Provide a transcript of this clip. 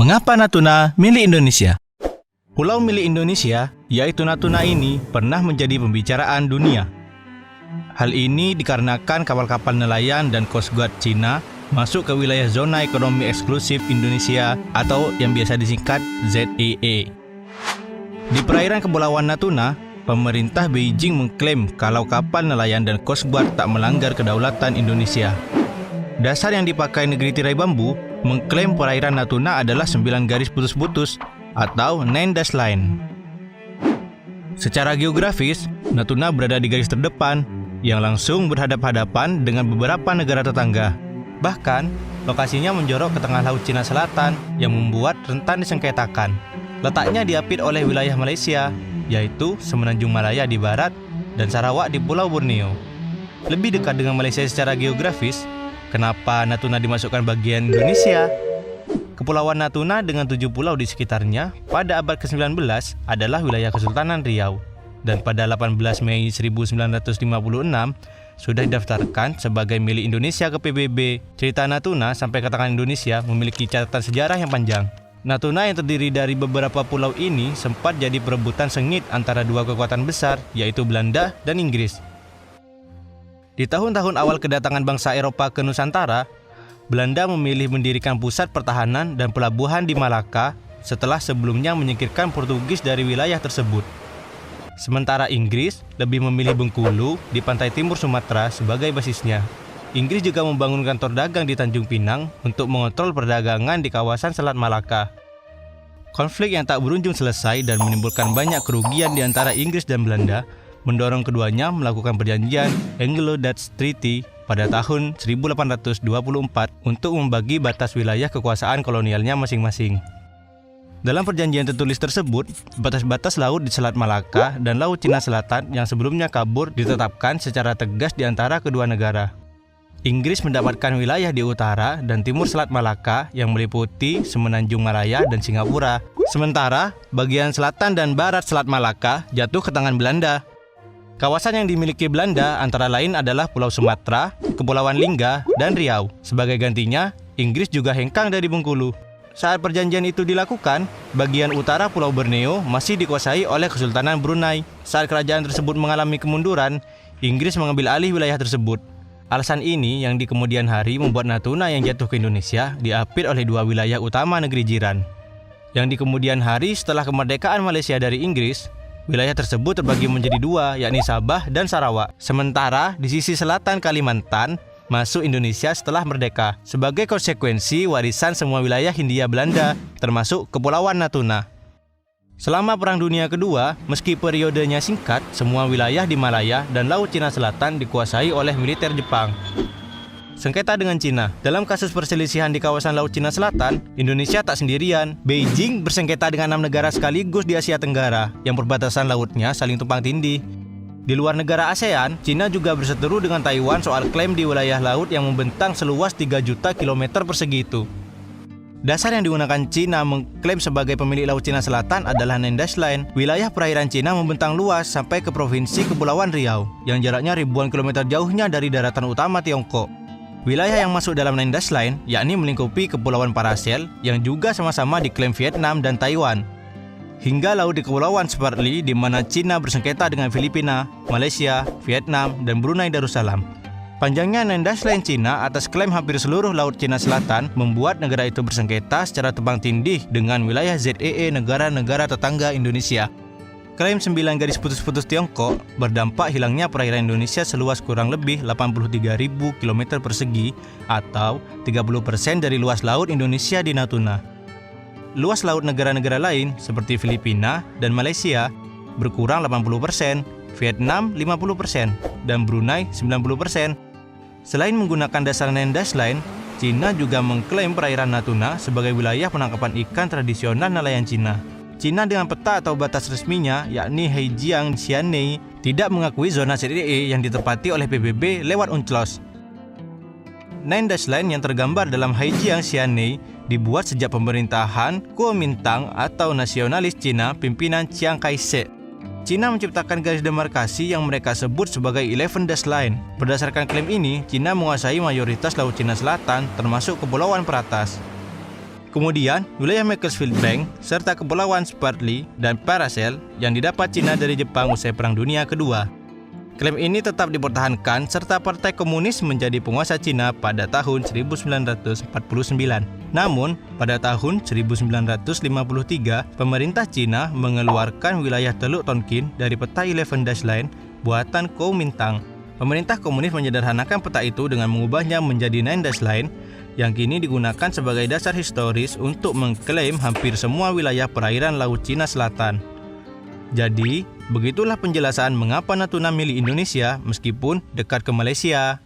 Mengapa Natuna milik Indonesia? Pulau milik Indonesia, yaitu Natuna ini, pernah menjadi pembicaraan dunia. Hal ini dikarenakan kapal-kapal nelayan dan Coast Guard Cina masuk ke wilayah zona ekonomi eksklusif Indonesia atau yang biasa disingkat ZEE. Di perairan Kepulauan Natuna, pemerintah Beijing mengklaim kalau kapal nelayan dan Coast Guard tak melanggar kedaulatan Indonesia. Dasar yang dipakai negeri tirai bambu mengklaim perairan Natuna adalah 9 garis putus-putus atau 9 dash line. Secara geografis, Natuna berada di garis terdepan yang langsung berhadap-hadapan dengan beberapa negara tetangga. Bahkan, lokasinya menjorok ke tengah Laut Cina Selatan yang membuat rentan disengketakan. Letaknya diapit oleh wilayah Malaysia, yaitu Semenanjung Malaya di barat dan Sarawak di Pulau Borneo. Lebih dekat dengan Malaysia secara geografis, kenapa Natuna dimasukkan bagian Indonesia? Kepulauan Natuna dengan 7 pulau di sekitarnya pada abad ke-19 adalah wilayah Kesultanan Riau, dan pada 18 Mei 1956 sudah didaftarkan sebagai milik Indonesia ke PBB. Cerita Natuna sampai ke tangan Indonesia memiliki catatan sejarah yang panjang. Natuna yang terdiri dari beberapa pulau ini sempat jadi perebutan sengit antara dua kekuatan besar, yaitu Belanda dan Inggris. Di tahun-tahun awal kedatangan bangsa Eropa ke Nusantara, Belanda memilih mendirikan pusat pertahanan dan pelabuhan di Malaka setelah sebelumnya menyingkirkan Portugis dari wilayah tersebut. Sementara Inggris lebih memilih Bengkulu di pantai timur Sumatera sebagai basisnya. Inggris juga membangun kantor dagang di Tanjung Pinang untuk mengontrol perdagangan di kawasan Selat Malaka. Konflik yang tak berujung selesai dan menimbulkan banyak kerugian di antara Inggris dan Belanda mendorong keduanya melakukan perjanjian Anglo-Dutch Treaty pada tahun 1824 untuk membagi batas wilayah kekuasaan kolonialnya masing-masing. Dalam perjanjian tertulis tersebut, batas-batas laut di Selat Malaka dan Laut Cina Selatan yang sebelumnya kabur ditetapkan secara tegas di antara kedua negara. Inggris mendapatkan wilayah di utara dan timur Selat Malaka yang meliputi Semenanjung Malaya dan Singapura. Sementara, bagian selatan dan barat Selat Malaka jatuh ke tangan Belanda. Kawasan yang dimiliki Belanda antara lain adalah Pulau Sumatera, Kepulauan Lingga, dan Riau. Sebagai gantinya, Inggris juga hengkang dari Bengkulu. Saat perjanjian itu dilakukan, bagian utara Pulau Borneo masih dikuasai oleh Kesultanan Brunei. Saat kerajaan tersebut mengalami kemunduran, Inggris mengambil alih wilayah tersebut. Alasan ini yang di kemudian hari membuat Natuna yang jatuh ke Indonesia diapit oleh dua wilayah utama negeri jiran. Yang di kemudian hari setelah kemerdekaan Malaysia dari Inggris, wilayah tersebut terbagi menjadi dua, yakni Sabah dan Sarawak. Sementara di sisi selatan Kalimantan masuk Indonesia setelah merdeka sebagai konsekuensi warisan semua wilayah Hindia Belanda, termasuk Kepulauan Natuna. Selama Perang Dunia Kedua, meski periodenya singkat, semua wilayah di Malaya dan Laut Cina Selatan dikuasai oleh militer Jepang. Sengketa dengan Cina. Dalam kasus perselisihan di kawasan Laut Cina Selatan, Indonesia tak sendirian. Beijing bersengketa dengan 6 negara sekaligus di Asia Tenggara yang perbatasan lautnya saling tumpang tindih. Di luar negara ASEAN, Cina juga berseteru dengan Taiwan soal klaim di wilayah laut yang membentang seluas 3 juta kilometer persegi itu. Dasar yang digunakan Cina mengklaim sebagai pemilik Laut Cina Selatan adalah 9 dash line. Wilayah perairan Cina membentang luas sampai ke Provinsi Kepulauan Riau, yang jaraknya ribuan kilometer jauhnya dari daratan utama Tiongkok. Wilayah yang masuk dalam 9 dash line yakni melingkupi Kepulauan Paracel yang juga sama-sama diklaim Vietnam dan Taiwan. Hingga laut di Kepulauan Spratly di mana Cina bersengketa dengan Filipina, Malaysia, Vietnam, dan Brunei Darussalam. Panjangnya 9 dash line Cina atas klaim hampir seluruh Laut Cina Selatan membuat negara itu bersengketa secara tumpang tindih dengan wilayah ZEE negara-negara tetangga Indonesia. Klaim 9 garis putus-putus Tiongkok berdampak hilangnya perairan Indonesia seluas kurang lebih 83.000 km persegi atau 30% dari luas laut Indonesia di Natuna. Luas laut negara-negara lain seperti Filipina dan Malaysia berkurang 80%, Vietnam 50%, dan Brunei 90%. Selain menggunakan dasar 9 dash line, Cina juga mengklaim perairan Natuna sebagai wilayah penangkapan ikan tradisional nelayan Cina. Cina dengan peta atau batas resminya yakni Heijiang Xianei tidak mengakui zona ZEE yang ditempati oleh PBB lewat UNCLOS. 9 dash line yang tergambar dalam Heijiang Xianei dibuat sejak pemerintahan Kuomintang atau nasionalis Cina pimpinan Chiang Kai-shek. Cina menciptakan garis demarkasi yang mereka sebut sebagai 11 dash line. Berdasarkan klaim ini, Cina menguasai mayoritas Laut Cina Selatan termasuk Kepulauan Peratas. Kemudian, wilayah Macclesfield Bank serta Kepulauan Spratly dan Paracel yang didapat Cina dari Jepang usai Perang Dunia Kedua. Klaim ini tetap dipertahankan serta Partai Komunis menjadi penguasa Cina pada tahun 1949. Namun, pada tahun 1953, pemerintah Cina mengeluarkan wilayah Teluk Tonkin dari peta 11 Dash Line buatan Kuomintang. Pemerintah Komunis menyederhanakan peta itu dengan mengubahnya menjadi 9 Dash Line yang kini digunakan sebagai dasar historis untuk mengklaim hampir semua wilayah perairan Laut Cina Selatan. Jadi, begitulah penjelasan mengapa Natuna milik Indonesia meskipun dekat ke Malaysia.